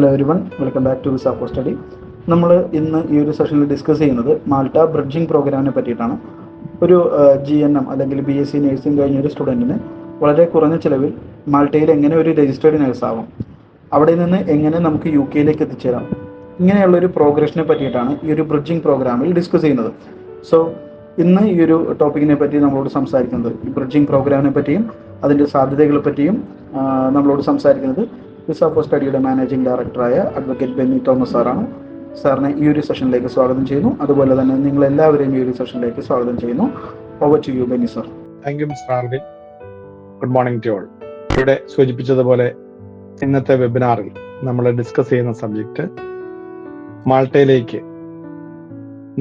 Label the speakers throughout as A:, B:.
A: Hello everyone, welcome back to visa for study. നമ്മൾ ഇന്ന് ഈ ഒരു സെഷനിൽ ഡിസ്കസ് ചെയ്യുന്നത് മാൾട്ട ബ്രിഡ്ജിംഗ് പ്രോഗ്രാമിനെ പറ്റിയിട്ടാണ്. ഒരു GNM അല്ലെങ്കിൽ BSc നഴ്സിംഗ് കഴിഞ്ഞ ഒരു സ്റ്റുഡൻറ്റിന് വളരെ കുറഞ്ഞ ചിലവിൽ മാൾട്ടയിൽ എങ്ങനെ ഒരു രജിസ്റ്റേർഡ് നഴ്സാവാം, അവിടെ നിന്ന് എങ്ങനെ നമുക്ക് UK എത്തിച്ചേരാം, ഇങ്ങനെയുള്ളൊരു പ്രോഗ്രഷനെ പറ്റിയിട്ടാണ് ഈ ഒരു ബ്രിഡ്ജിംഗ് പ്രോഗ്രാമിൽ ഡിസ്കസ് ചെയ്യുന്നത്. സോ ഇന്ന് ഈ ഒരു ടോപ്പിക്കിനെ പറ്റി നമ്മളോട് സംസാരിക്കുന്നത്, ഈ ബ്രിഡ്ജിംഗ് പ്രോഗ്രാമിനെ പറ്റിയും അതിൻ്റെ സാധ്യതകളെ പറ്റിയും നമ്മളോട് സംസാരിക്കുന്നത് വിസ ഫോർ സ്റ്റഡിയുടെ മാനേജിംഗ് ഡയറക്ടറായ അഡ്വക്കേറ്റ് ബെന്നി തോമസ് സാറാണ്. സാറിനെ ഈ ഒരു സെഷനിലേക്ക് സ്വാഗതം ചെയ്യുന്നു. അതുപോലെ തന്നെ നിങ്ങളെല്ലാവരെയും ഈ ഒരു സെഷനിലേക്ക് സ്വാഗതം ചെയ്യുന്നു. Over to you Benny sir.
B: Thank you mister Arvin. Good morning to all. ഇവിടെ സൂചിപ്പിച്ചതുപോലെ ഇന്നത്തെ വെബിനാറിൽ നമ്മൾ ഡിസ്കസ് ചെയ്യുന്ന സബ്ജക്റ്റ് മാൾട്ടയിലേക്ക്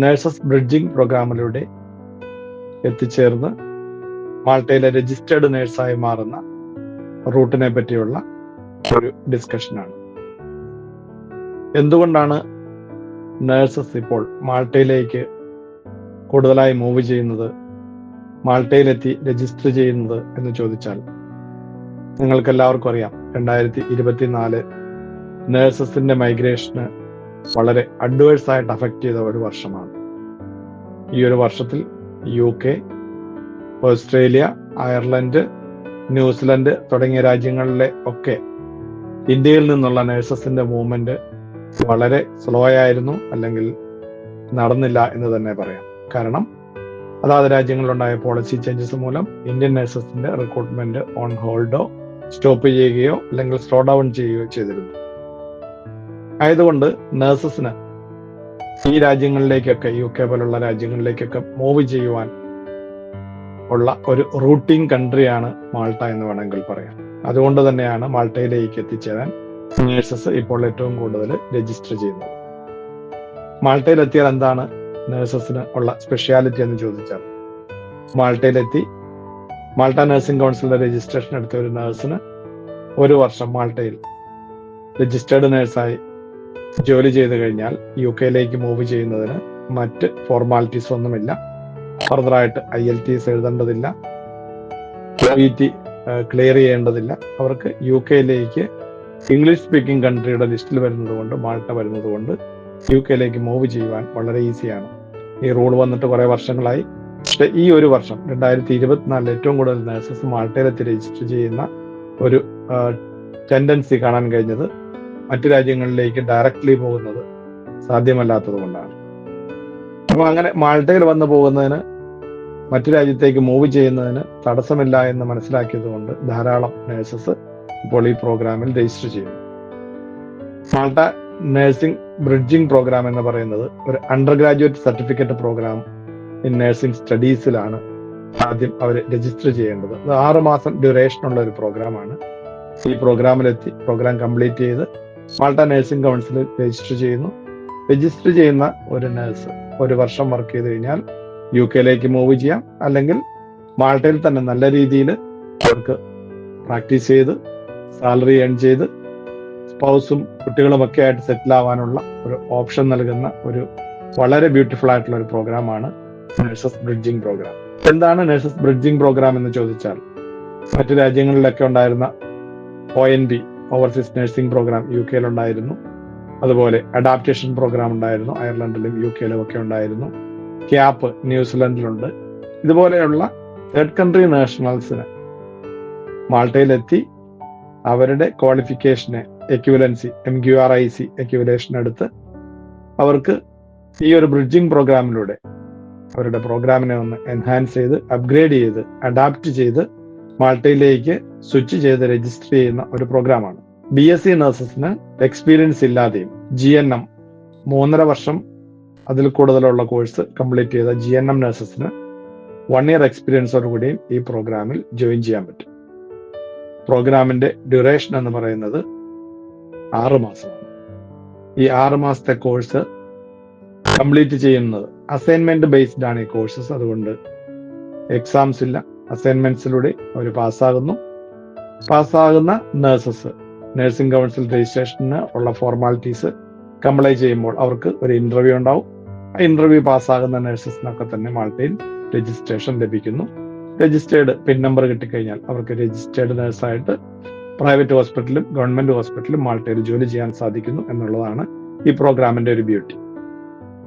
B: നഴ്സസ് ബ്രിഡ്ജിംഗ് പ്രോഗ്രാമിലൂടെ എത്തിച്ചേർന്ന് മാൾട്ടയിലെ രജിസ്റ്റേർഡ് നേഴ്സായി മാറുന്ന റൂട്ടിനെ പറ്റിയുള്ള ഒരു ഡിസ്കഷനാണ്. എന്തുകൊണ്ടാണ് നഴ്സസ് ഇപ്പോൾ മാൾട്ടയിലേക്ക് കൂടുതലായി മൂവ് ചെയ്യുന്നത്, മാൾട്ടയിലെത്തി രജിസ്റ്റർ ചെയ്യുന്നത് എന്ന് ചോദിച്ചാൽ, നിങ്ങൾക്ക് എല്ലാവർക്കും അറിയാം 2024 നഴ്സസിന്റെ മൈഗ്രേഷന് വളരെ അഡ്വേഴ്സ് ആയിട്ട് അഫക്റ്റ് ചെയ്ത ഒരു വർഷമാണ്. ഈ ഒരു വർഷത്തിൽ UK, ഓസ്ട്രേലിയ, അയർലൻഡ്, ന്യൂസിലൻഡ് തുടങ്ങിയ രാജ്യങ്ങളിലെ ഒക്കെ ഇന്ത്യയിൽ നിന്നുള്ള നഴ്സസിന്റെ മൂവ്മെന്റ് വളരെ സ്ലോ ആയിരുന്നു, അല്ലെങ്കിൽ നടന്നില്ല എന്ന് തന്നെ പറയാം. കാരണം അതാത് രാജ്യങ്ങളിലുണ്ടായ പോളിസി ചേഞ്ചസ് മൂലം ഇന്ത്യൻ നഴ്സസിന്റെ റിക്രൂട്ട്മെന്റ് ഓൺ ഹോൾഡോ സ്റ്റോപ്പ് ചെയ്യുകയോ അല്ലെങ്കിൽ സ്ലോ ഡൗൺ ചെയ്യുകയോ ചെയ്തിരുന്നു. ആയതുകൊണ്ട് നഴ്സസിന് ഈ രാജ്യങ്ങളിലേക്കൊക്കെ, UK പോലുള്ള രാജ്യങ്ങളിലേക്കൊക്കെ മൂവ് ചെയ്യുവാൻ ഉള്ള ഒരു റൂട്ടിംഗ് കൺട്രിയാണ് മാൾട്ട എന്ന് വേണമെങ്കിൽ പറയാം. അതുകൊണ്ട് തന്നെയാണ് മാൾട്ടയിലേക്ക് എത്തിച്ചേരാൻ നഴ്സസ് ഇപ്പോൾ ഏറ്റവും കൂടുതൽ രജിസ്റ്റർ ചെയ്യുന്നത്. മാൾട്ടയിലെത്തിയാൽ എന്താണ് നഴ്സസിന് ഉള്ള സ്പെഷ്യാലിറ്റി എന്ന് ചോദിച്ചാൽ, മാൾട്ടയിലെത്തി മാൾട്ട നഴ്സിംഗ് കൗൺസിലിന്റെ രജിസ്ട്രേഷൻ എടുത്ത ഒരു നഴ്സിന് ഒരു വർഷം മാൾട്ടയിൽ രജിസ്റ്റേർഡ് നഴ്സായി ജോലി ചെയ്ത് കഴിഞ്ഞാൽ UK മൂവ് ചെയ്യുന്നതിന് മറ്റ് ഫോർമാലിറ്റീസ് ഒന്നുമില്ല. ഫർദറായിട്ട് IELTS എഴുതേണ്ടതില്ല, QET ക്ലിയർ ചെയ്യേണ്ടതില്ല. അവർക്ക് UK ഇംഗ്ലീഷ് സ്പീക്കിംഗ് കൺട്രിയുടെ ലിസ്റ്റിൽ വരുന്നത് കൊണ്ട്, മാൾട്ട വരുന്നത് കൊണ്ട് UK മൂവ് ചെയ്യുവാൻ വളരെ ഈസിയാണ്. ഈ റൂൾ വന്നിട്ട് കുറെ വർഷങ്ങളായി. പക്ഷെ ഈ ഒരു വർഷം 2024 ഏറ്റവും കൂടുതൽ നഴ്സസ് മാൾട്ടയിലെത്തി രജിസ്റ്റർ ചെയ്യുന്ന ഒരു ടെൻഡൻസി കാണാൻ കഴിഞ്ഞത് മറ്റു രാജ്യങ്ങളിലേക്ക് ഡയറക്റ്റ്ലി പോകുന്നത് സാധ്യമല്ലാത്തത് കൊണ്ടാണ്. അപ്പൊ അങ്ങനെ മാൾട്ടയിൽ വന്നു പോകുന്നതിന്, മറ്റു രാജ്യത്തേക്ക് മൂവ് ചെയ്യുന്നതിന് തടസ്സമില്ല എന്ന് മനസ്സിലാക്കിയത് കൊണ്ട് ധാരാളം നഴ്സസ് ഇപ്പോൾ ഈ പ്രോഗ്രാമിൽ രജിസ്റ്റർ ചെയ്യുന്നു. മാൾട്ട നഴ്സിംഗ് ബ്രിഡ്ജിംഗ് പ്രോഗ്രാം എന്ന് പറയുന്നത് ഒരു undergraduate certificate programme in nursing സ്റ്റഡീസിലാണ് ആദ്യം അവർ രജിസ്റ്റർ ചെയ്യേണ്ടത്. അത് 6 മാസം ഡ്യൂറേഷൻ ഉള്ള ഒരു പ്രോഗ്രാമാണ്. ഈ പ്രോഗ്രാമിലെത്തി പ്രോഗ്രാം കംപ്ലീറ്റ് ചെയ്ത് മാൾട്ട നഴ്സിംഗ് കൗൺസിലിൽ രജിസ്റ്റർ ചെയ്യുന്നു. രജിസ്റ്റർ ചെയ്യുന്ന ഒരു നഴ്സ് ഒരു വർഷം വർക്ക് ചെയ്ത് കഴിഞ്ഞാൽ UK മൂവ് ചെയ്യാം, അല്ലെങ്കിൽ മാൾട്ടയിൽ തന്നെ നല്ല രീതിയിൽ അവർക്ക് പ്രാക്ടീസ് ചെയ്ത് സാലറി ഏൺ ചെയ്ത് സ്പൗസും കുട്ടികളും ഒക്കെ ആയിട്ട് സെറ്റിൽ ആവാനുള്ള ഒരു ഓപ്ഷൻ നൽകുന്ന ഒരു വളരെ ബ്യൂട്ടിഫുൾ ആയിട്ടുള്ള ഒരു പ്രോഗ്രാമാണ് നഴ്സസ് ബ്രിഡ്ജിംഗ് പ്രോഗ്രാം. എന്താണ് നഴ്സസ് ബ്രിഡ്ജിംഗ് പ്രോഗ്രാം എന്ന് ചോദിച്ചാൽ, മറ്റു രാജ്യങ്ങളിലൊക്കെ ഉണ്ടായിരുന്ന ONB overseas nursing program UK ഉണ്ടായിരുന്നു. അതുപോലെ അഡാപ്റ്റേഷൻ പ്രോഗ്രാം ഉണ്ടായിരുന്നു, അയർലൻഡിലും UK ഒക്കെ ഉണ്ടായിരുന്നു. ക്യാപ്പ് ന്യൂസിലൻഡിലുണ്ട്. ഇതുപോലെയുള്ള തേർഡ് കൺട്രി നാഷണൽസിന് മാൾട്ടയിലെത്തി അവരുടെ ക്വാളിഫിക്കേഷനെ എക്വിവലൻസി MQRIC എക്വിവലേഷൻ എടുത്ത് അവർക്ക് ഈ ഒരു ബ്രിഡ്ജിംഗ് പ്രോഗ്രാമിലൂടെ അവരുടെ പ്രോഗ്രാമിനെ ഒന്ന് എൻഹാൻസ് ചെയ്ത് അപ്ഗ്രേഡ് ചെയ്ത് അഡാപ്റ്റ് ചെയ്ത് മാൾട്ടയിലേക്ക് സ്വിച്ച് ചെയ്ത് രജിസ്റ്റർ ചെയ്യുന്ന ഒരു പ്രോഗ്രാമാണ്. BSc നഴ്സസിന് എക്സ്പീരിയൻസ് ഇല്ലാതെയും GNM 3.5 വർഷം അതിൽ കൂടുതലുള്ള കോഴ്സ് കംപ്ലീറ്റ് ചെയ്ത GNM നഴ്സസിന് 1 ഇയർ എക്സ്പീരിയൻസോടുകൂടിയും ഈ പ്രോഗ്രാമിൽ ജോയിൻ ചെയ്യാൻ പറ്റും. പ്രോഗ്രാമിന്റെ ഡ്യൂറേഷൻ എന്ന് പറയുന്നത് 6 മാസമാണ്. ഈ 6 മാസത്തെ കോഴ്സ് കംപ്ലീറ്റ് ചെയ്യുന്നത് അസൈൻമെന്റ് ബേസ്ഡ് ആണ് ഈ കോഴ്സസ്. അതുകൊണ്ട് എക്സാംസ് ഇല്ല, അസൈൻമെന്റ്സിലൂടെ അവർ പാസ്സാകുന്ന നഴ്സസ് നഴ്സിംഗ് കൗൺസിൽ രജിസ്ട്രേഷന് ഉള്ള ഫോർമാലിറ്റീസ് കംപ്ലൈ ചെയ്യുമ്പോൾ അവർക്ക് ഒരു ഇന്റർവ്യൂ ഉണ്ടാവും. ആ ഇന്റർവ്യൂ പാസ്സാകുന്ന നഴ്സസിനൊക്കെ തന്നെ മാൾട്ടയിൽ രജിസ്ട്രേഷൻ ലഭിക്കുന്നു. രജിസ്റ്റേർഡ് പിൻ നമ്പർ കിട്ടിക്കഴിഞ്ഞാൽ അവർക്ക് രജിസ്റ്റേർഡ് നഴ്സായിട്ട് പ്രൈവറ്റ് ഹോസ്പിറ്റലും ഗവൺമെന്റ് ഹോസ്പിറ്റലും മാൾട്ടയിൽ ജോലി ചെയ്യാൻ സാധിക്കുന്നു എന്നുള്ളതാണ് ഈ പ്രോഗ്രാമിന്റെ ഒരു ബ്യൂട്ടി.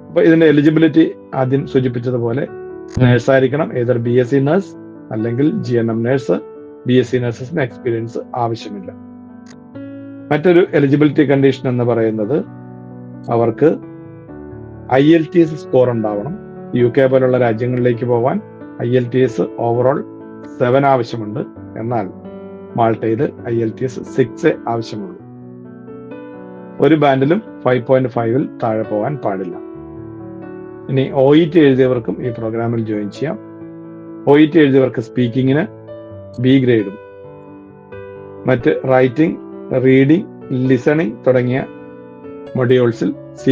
B: അപ്പൊ ഇതിന്റെ എലിജിബിലിറ്റി ആദ്യം സൂചിപ്പിച്ചതുപോലെ നേഴ്സായിരിക്കണം, ഏതൊരു BSc നേഴ്സ് അല്ലെങ്കിൽ GNM നേഴ്സ്. BSc നേഴ്സസിന് എക്സ്പീരിയൻസ് ആവശ്യമില്ല. മറ്റൊരു എലിജിബിലിറ്റി കണ്ടീഷൻ എന്ന് പറയുന്നത് അവർക്ക് IELTS സ്കോർ ഉണ്ടാവണം. UK പോലുള്ള രാജ്യങ്ങളിലേക്ക് പോകാൻ IELTS ഓവറോൾ 7 ആവശ്യമുണ്ട്. എന്നാൽ മാൾട്ടയിൽ IELTS 6 ആവശ്യമുള്ളൂ. ഒരു ബാൻഡിലും 5.5 താഴെ പോകാൻ പാടില്ല. ഇനി OET എഴുതിയവർക്കും ഈ പ്രോഗ്രാമിൽ ജോയിൻ ചെയ്യാം. OET എഴുതിയവർക്ക് സ്പീക്കിങ്ങിന് B ഗ്രേഡും മറ്റ് റൈറ്റിംഗ്, റീഡിംഗ്, ലിസണിംഗ് തുടങ്ങിയ മൊഡ്യൂൾസിൽ C+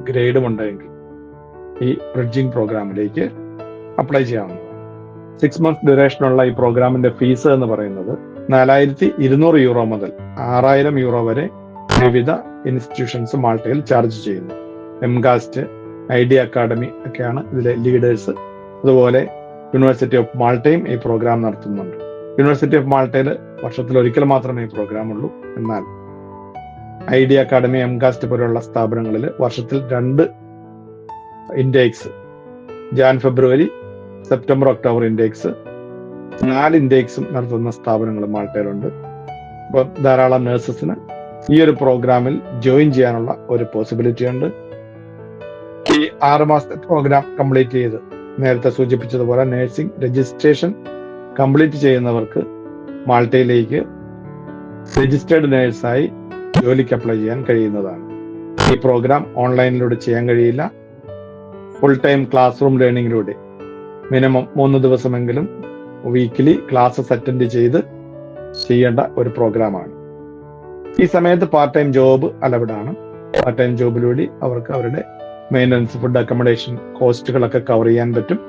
B: ഗ്രേഡും ഉണ്ടെങ്കിൽ ഈ ബ്രിഡ്ജിംഗ് പ്രോഗ്രാമിലേക്ക് അപ്ലൈ ചെയ്യാവുന്നതാണ്. 6 months ഡ്യൂറേഷനുള്ള ഈ പ്രോഗ്രാമിന്റെ ഫീസ് എന്ന് പറയുന്നത് €4,200 മുതൽ €6,000 വരെ വിവിധ ഇൻസ്റ്റിറ്റ്യൂഷൻസ് മാൾട്ടയിൽ ചാർജ് ചെയ്യുന്നു. എംകാസ്റ്റ്, ID അക്കാഡമി ഒക്കെയാണ് ഇതിലെ ലീഡേഴ്സ്. അതുപോലെ യൂണിവേഴ്സിറ്റി ഓഫ് മാൾട്ടയും ഈ പ്രോഗ്രാം നടത്തുന്നുണ്ട്. യൂണിവേഴ്സിറ്റി ഓഫ് മാൾട്ടയിൽ വർഷത്തിൽ ഒരിക്കൽ മാത്രമേ ഈ പ്രോഗ്രാം ഉള്ളൂ. എന്നാൽ ID അക്കാഡമി, എംകാസ്റ്റ് പോലുള്ള സ്ഥാപനങ്ങളിൽ വർഷത്തിൽ 2 ഇൻടേക്സ്, ജാൻ-ഫെബ്രുവരി, സെപ്റ്റംബർ-ഒക്ടോബർ ഇൻടേക്സ്, 4 ഇൻടേക്സും നടത്തുന്ന സ്ഥാപനങ്ങൾ മാൾട്ടയിലുണ്ട്. അപ്പോൾ ധാരാളം നഴ്സസിന് ഈ ഒരു പ്രോഗ്രാമിൽ ജോയിൻ ചെയ്യാനുള്ള ഒരു പോസിബിലിറ്റി ഉണ്ട്. ഈ 6 മാസത്തെ പ്രോഗ്രാം കംപ്ലീറ്റ് ചെയ്ത് നേരത്തെ സൂചിപ്പിച്ചതുപോലെ നഴ്സിംഗ് രജിസ്ട്രേഷൻ കംപ്ലീറ്റ് ചെയ്യുന്നവർക്ക് മാൾട്ടയിലേക്ക് രജിസ്റ്റേർഡ് നേഴ്സായി ജോലിക്ക് അപ്ലൈ ചെയ്യാൻ കഴിയുന്നതാണ്. ഈ പ്രോഗ്രാം ഓൺലൈനിലൂടെ ചെയ്യാൻ കഴിയില്ല. ഫുൾ ടൈം ക്ലാസ് റൂം ലേണിംഗിലൂടെ മിനിമം 3 ദിവസമെങ്കിലും വീക്കിലി ക്ലാസ്സസ് അറ്റൻഡ് ചെയ്ത് ചെയ്യേണ്ട ഒരു പ്രോഗ്രാമാണ്. ഈ സമയത്ത് പാർട്ട് ടൈം ജോബ് അലൗഡാണ്. പാർട്ട് ടൈം ജോബിലൂടെ അവർക്ക് അവരുടെ മെയിൻ്റനൻസ്, ഫുഡ്, അക്കോമഡേഷൻ കോസ്റ്റുകളൊക്കെ കവർ ചെയ്യാൻ പറ്റും.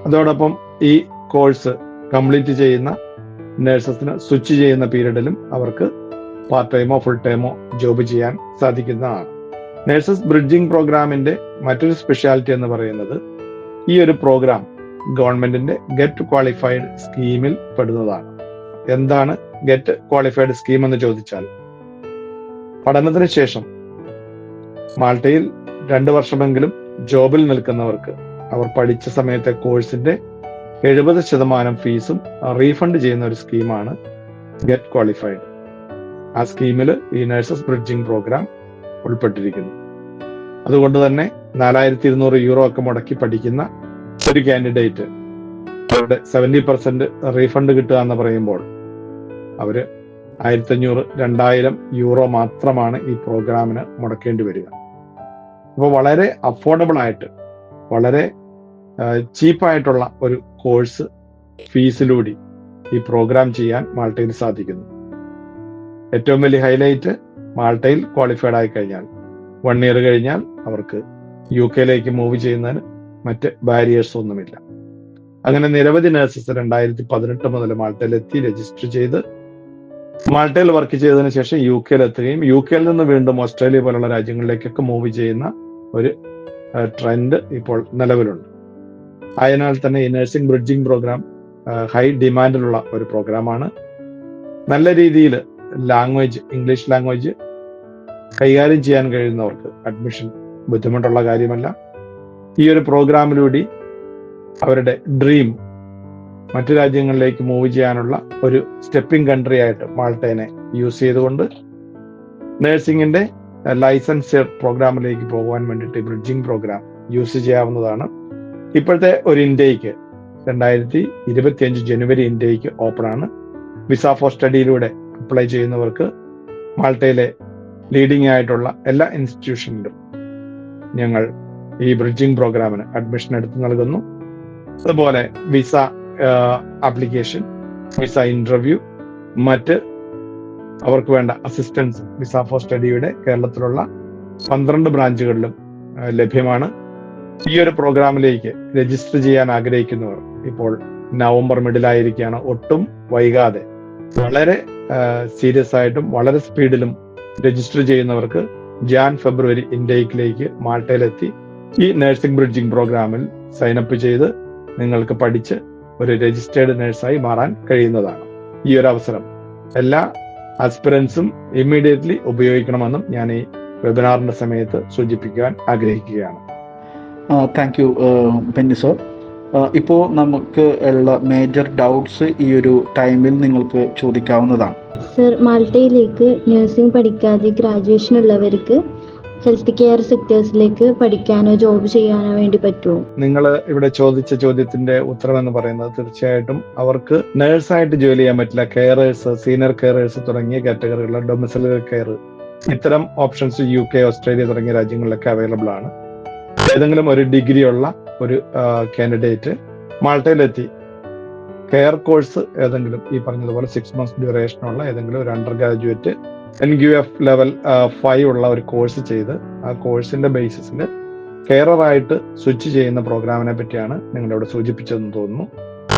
B: അതോടൊപ്പം ഈ കോഴ്സ് കംപ്ലീറ്റ് ചെയ്യുന്ന നഴ്സസിന് സ്വിച്ച് ചെയ്യുന്ന പീരീഡിലും അവർക്ക് പാർട്ട് ടൈമോ ഫുൾ ടൈമോ ജോബ് ചെയ്യാൻ സാധിക്കുന്നതാണ്. നഴ്സസ് ബ്രിഡ്ജിംഗ് പ്രോഗ്രാമിന്റെ മറ്റൊരു സ്പെഷ്യാലിറ്റി എന്ന് പറയുന്നത് ഈ ഒരു പ്രോഗ്രാം ഗവൺമെന്റിന്റെ ഗെറ്റ് ക്വാളിഫൈഡ് സ്കീമിൽ പെടുന്നതാണ്. എന്താണ് ഗെറ്റ് ക്വാളിഫൈഡ് സ്കീം എന്ന് ചോദിച്ചാൽ, പഠനത്തിന് ശേഷം മാൾട്ടയിൽ 2 വർഷമെങ്കിലും ജോബിൽ നിൽക്കുന്നവർക്ക് അവർ പഠിച്ച സമയത്തെ കോഴ്സിന്റെ 70% ഫീസും റീഫണ്ട് ചെയ്യുന്ന ഒരു സ്കീമാണ് ഗെറ്റ് ക്വാളിഫൈഡ്. ആ സ്കീമിൽ ഈ നഴ്സസ് ബ്രിഡ്ജിംഗ് പ്രോഗ്രാം ഉൾപ്പെട്ടിരിക്കുന്നു. അതുകൊണ്ട് തന്നെ €4,200 ഒക്കെ മുടക്കി പഠിക്കുന്ന ഒരു കാൻഡിഡേറ്റ് അവരുടെ 70% റീഫണ്ട് കിട്ടുക എന്ന് പറയുമ്പോൾ അവര് €1,500, €2,000 മാത്രമാണ് ഈ പ്രോഗ്രാമിന് മുടക്കേണ്ടി വരിക. അപ്പോൾ വളരെ അഫോർഡബിൾ ആയിട്ട്, വളരെ ചീപ്പായിട്ടുള്ള ഒരു കോഴ്സ് ഫീസിലൂടെ ഈ പ്രോഗ്രാം ചെയ്യാൻ മാൾട്ടയിൽ സാധിക്കുന്നു. ഏറ്റവും വലിയ ഹൈലൈറ്റ്, മാൾട്ടയിൽ ക്വാളിഫൈഡ് ആയി കഴിഞ്ഞാൽ 1 ഇയർ കഴിഞ്ഞാൽ അവർക്ക് UK മൂവ് ചെയ്യുന്നതിന് മറ്റ് ബാരിയേഴ്സ് ഒന്നുമില്ല. അങ്ങനെ നിരവധി നഴ്സസ് 2018 മുതൽ മാൾട്ടയിലെത്തി രജിസ്റ്റർ ചെയ്ത് മാൾട്ടയിൽ വർക്ക് ചെയ്തതിനു ശേഷം UK എത്തുകയും UK നിന്ന് വീണ്ടും ഓസ്ട്രേലിയ പോലുള്ള രാജ്യങ്ങളിലേക്കൊക്കെ മൂവ് ചെയ്യുന്ന ഒരു ട്രെൻഡ് ഇപ്പോൾ നിലവിലുണ്ട്. അതിനാൽ തന്നെ ഈ നഴ്സിംഗ് ബ്രിഡ്ജിംഗ് പ്രോഗ്രാം ഹൈ ഡിമാൻഡിലുള്ള ഒരു പ്രോഗ്രാമാണ്. നല്ല രീതിയിൽ ലാംഗ്വേജ്, ഇംഗ്ലീഷ് ലാംഗ്വേജ് കൈകാര്യം ചെയ്യാൻ കഴിയുന്നവർക്ക് അഡ്മിഷൻ ബുദ്ധിമുട്ടുള്ള കാര്യമല്ല. ഈ ഒരു പ്രോഗ്രാമിലൂടെ അവരുടെ ഡ്രീം മറ്റു രാജ്യങ്ങളിലേക്ക് മൂവ് ചെയ്യാനുള്ള ഒരു സ്റ്റെപ്പിംഗ് കൺട്രി ആയിട്ട് മാൾട്ടയെ യൂസ് ചെയ്തുകൊണ്ട് നഴ്സിംഗിന്റെ ലൈസൻസ് പ്രോഗ്രാമിലേക്ക് പോകാൻ വേണ്ടിയിട്ട് ബ്രിഡ്ജിംഗ് പ്രോഗ്രാം യൂസ് ചെയ്യാവുന്നതാണ്. ഇപ്പോഴത്തെ ഒരു ഇൻടേക്ക് 2025 ജനുവരി ഇൻടേക്ക് ഓപ്പൺ ആണ്. വിസ ഫോർ സ്റ്റഡിയിലൂടെ അപ്ലൈ ചെയ്യുന്നവർക്ക് മാൾട്ടയിലെ ലീഡിംഗ് ആയിട്ടുള്ള എല്ലാ ഇൻസ്റ്റിറ്റ്യൂഷനിലും ഞങ്ങൾ ഈ ബ്രിഡ്ജിംഗ് പ്രോഗ്രാമിന് അഡ്മിഷൻ എടുത്ത് നൽകുന്നു. അതുപോലെ വിസ ആപ്ലിക്കേഷൻ, വിസ ഇന്റർവ്യൂ, മറ്റ് അവർക്ക് വേണ്ട അസിസ്റ്റൻസ് വിസ ഫോർ സ്റ്റഡിയുടെ കേരളത്തിലുള്ള 12 ബ്രാഞ്ചുകളിലും ലഭ്യമാണ്. ഈ ഒരു പ്രോഗ്രാമിലേക്ക് രജിസ്റ്റർ ചെയ്യാൻ ആഗ്രഹിക്കുന്നവർ ഇപ്പോൾ നവംബർ മിഡിലായിരിക്കുകയാണ്. ഒട്ടും വൈകാതെ വളരെ സീരിയസ് ആയിട്ടും വളരെ സ്പീഡിലും രജിസ്റ്റർ ചെയ്യുന്നവർക്ക് ജാൻ-ഫെബ്രുവരി ഇൻടേക്കിലേക്ക് മാൾട്ടയിലെത്തി ഈ നഴ്സിംഗ് ബ്രിഡ്ജിംഗ് പ്രോഗ്രാമിൽ സൈനപ്പ് ചെയ്ത് നിങ്ങൾക്ക് പഠിച്ച് ഒരു രജിസ്റ്റേർഡ് നഴ്സായി മാറാൻ കഴിയുന്നതാണ്. ഈ ഒരു അവസരം എല്ലാ ആസ്പിറൻസും ഇമ്മീഡിയറ്റ്ലി ഉപയോഗിക്കണമെന്നും ഞാൻ ഈ വെബിനാറിന്റെ സമയത്ത് സൂചിപ്പിക്കാൻ ആഗ്രഹിക്കുകയാണ്.
A: Thank you Benny sir. ഇപ്പോൾ നമുക്ക് ഉള്ള മേജർ ഡൗട്ട്സ് ഈ ഒരു ടൈമിൽ നിങ്ങൾക്ക് ചോദിക്കാവുന്നതാണ്.
C: സർ, മാൾട്ടയിലേക്ക് നഴ്സിംഗ് പഠിക്കാതെ ഗ്രാജുവേഷൻ ഉള്ളവർക്ക് ഹെൽത്ത് കെയർ സെക്ടേഴ്സിലേക്ക് പഠിക്കാനോ ജോബ് ചെയ്യാനോ വേണ്ടി പറ്റുമോ?
B: നിങ്ങൾ ഇവിടെ ചോദിച്ച ചോദ്യത്തിന്റെ ഉത്തരം എന്ന് പറയുന്നത് തീർച്ചയായിട്ടും അവർക്ക് നഴ്സായിട്ട് ജോലി ചെയ്യാൻ പറ്റില്ല. കെയറേഴ്സ്, സീനിയർ കെയറേഴ്സ് തുടങ്ങിയ കാറ്റഗറികളിലെ ഡൊമിസിലറി കെയർ, ഇത്തരം ഓപ്ഷൻസ് UK, ഓസ്ട്രേലിയ തുടങ്ങിയ രാജ്യങ്ങളിലൊക്കെ അവൈലബിൾ ആണ്. ഏതെങ്കിലും ഒരു ഡിഗ്രി ഉള്ള ഒരു കാൻഡിഡേറ്റ് മാൾട്ടയിലെത്തി കെയർ കോഴ്സ് ഏതെങ്കിലും ഈ പറഞ്ഞതുപോലെ 6 months ഡ്യൂറേഷനുള്ള ഏതെങ്കിലും ഒരു അണ്ടർ ഗ്രാജുവേറ്റ് NQF ലെവൽ 5 ഉള്ള ഒരു കോഴ്സ് ചെയ്ത് ആ കോഴ്സിന്റെ ബേസിസിൽ കെയറായിട്ട് സ്വിച്ച് ചെയ്യുന്ന പ്രോഗ്രാമിനെ പറ്റിയാണ് നിങ്ങളിവിടെ സൂചിപ്പിച്ചതെന്ന് തോന്നുന്നു.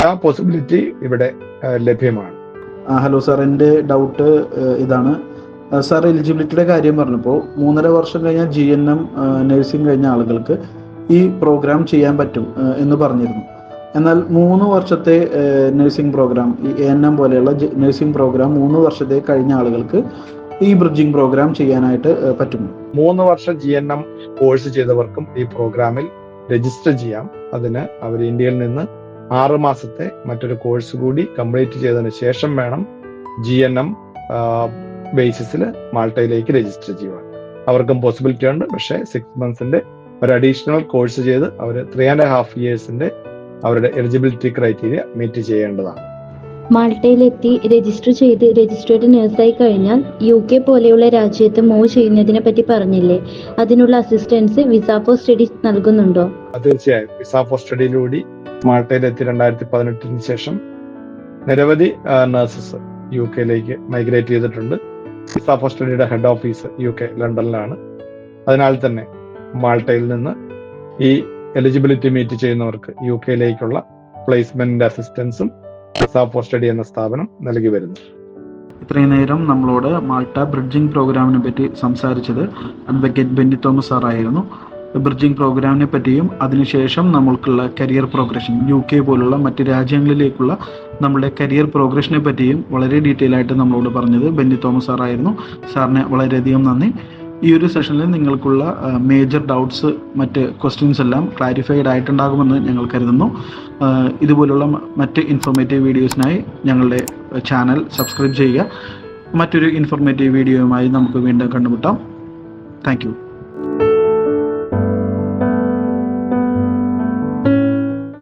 B: ആ പോസിബിലിറ്റി ഇവിടെ ലഭ്യമാണ്.
A: ഹലോ സാർ, എൻ്റെ ഡൗട്ട് ഇതാണ്. സാർ എലിജിബിലിറ്റിയുടെ കാര്യം പറഞ്ഞപ്പോൾ 3.5 വർഷം കഴിഞ്ഞ GNM നഴ്സിംഗ് കഴിഞ്ഞ ആളുകൾക്ക് ഈ പ്രോഗ്രാം ചെയ്യാൻ പറ്റും എന്ന് പറഞ്ഞിരുന്നു. എന്നാൽ 3 വർഷത്തെ നഴ്സിംഗ് പ്രോഗ്രാം, ഈ ANM പോലെയുള്ള നഴ്സിംഗ് പ്രോഗ്രാം 3 വർഷത്തെ കഴിഞ്ഞ ആളുകൾക്ക് ഈ ബ്രിഡ്ജിംഗ് പ്രോഗ്രാം ചെയ്യാനായിട്ട് പറ്റുമോ?
B: 3 വർഷം GNM കോഴ്സ് ചെയ്തവർക്കും ഈ പ്രോഗ്രാമിൽ രജിസ്റ്റർ ചെയ്യാം. അതിന് അവർ ഇന്ത്യയിൽ നിന്ന് 6 മാസത്തെ മറ്റൊരു കോഴ്സ് കൂടി കംപ്ലീറ്റ് ചെയ്തതിന് ശേഷം വേണം GNM ബേസിസിൽ മാൾട്ടയിലേക്ക് രജിസ്റ്റർ ചെയ്യുവാൻ. അവർക്കും പോസിബിലിറ്റി ഉണ്ട്. പക്ഷേ 6 monthsന്റെ ഒരു അഡീഷണൽ കോഴ്സ് ചെയ്ത് അവർ 3.5 yearsന്റെ അവരുടെ എലിജിബിലിറ്റി ക്രൈറ്റീരിയ മീറ്റ് ചെയ്യേണ്ടതാണ്.
C: മാൾട്ടയിലെത്തി രജിസ്റ്റർ ചെയ്ത് രജിസ്റ്റേർഡ് നഴ്സായി കഴിഞ്ഞാൽ UK പോലെയുള്ള രാജ്യത്ത് മൂവ് ചെയ്യുന്നതിനെ പറ്റി പറഞ്ഞില്ലേ, അതിനുള്ള അസിസ്റ്റൻസ് വിസ ഫോർ സ്റ്റഡീസ് നൽകുന്നുണ്ടോ?
B: തീർച്ചയായും വിസ ഫോർ സ്റ്റഡിയിലൂടെ മാൾട്ടയിലെത്തി 2018 ശേഷം നിരവധി നഴ്സസ് UK മൈഗ്രേറ്റ് ചെയ്തിട്ടുണ്ട്. വിസ ഫോർ സ്റ്റഡിയുടെ ഹെഡ് ഓഫീസ് UK ലണ്ടനിലാണ്. അതിനാൽ തന്നെ മാൾട്ടയിൽ നിന്ന് ഈ എലിജിബിലിറ്റി മീറ്റ് ചെയ്യുന്നവർക്ക് UK പ്ലേസ്മെന്റ് അസിസ്റ്റൻസും വിസ ഫോർ സ്റ്റഡി എന്ന സ്ഥാപനം നൽകി വരുന്നു.
A: ഇത്രയും നേരം നമ്മളോട് മാൾട്ട ബ്രിഡ്ജിംഗ് പ്രോഗ്രാമിനെ പറ്റി സംസാരിച്ചത് അഡ്വക്കേറ്റ് ബെന്നി തോമസ് സാറായിരുന്നു. ബ്രിഡ്ജിംഗ് പ്രോഗ്രാമിനെ പറ്റിയും അതിനുശേഷം നമ്മൾക്കുള്ള കരിയർ പ്രോഗ്രഷൻ, UK പോലുള്ള മറ്റ് രാജ്യങ്ങളിലേക്കുള്ള നമ്മുടെ കരിയർ പ്രോഗ്രഷനെ പറ്റിയും വളരെ ഡീറ്റെയിൽ ആയിട്ട് നമ്മളോട് പറഞ്ഞത് ബെന്നി തോമസ് സാറായിരുന്നു. സാറിന് വളരെയധികം നന്ദി. ഈ ഒരു സെഷനിൽ നിങ്ങൾക്കുള്ള മേജർ ഡൗട്ട്സ്, മറ്റ് ക്വസ്റ്റ്യൻസ് എല്ലാം ക്ലാരിഫൈഡ് ആയിട്ടുണ്ടാകുമെന്ന് ഞങ്ങൾ കരുതുന്നു. ഇതുപോലുള്ള മറ്റ് ഇൻഫോർമേറ്റീവ് വീഡിയോസിനായി ഞങ്ങളുടെ ചാനൽ സബ്സ്ക്രൈബ് ചെയ്യുക. മറ്റൊരു ഇൻഫോർമേറ്റീവ് വീഡിയോയുമായി നമുക്ക് വീണ്ടും കണ്ടുമുട്ടാം. Thank you.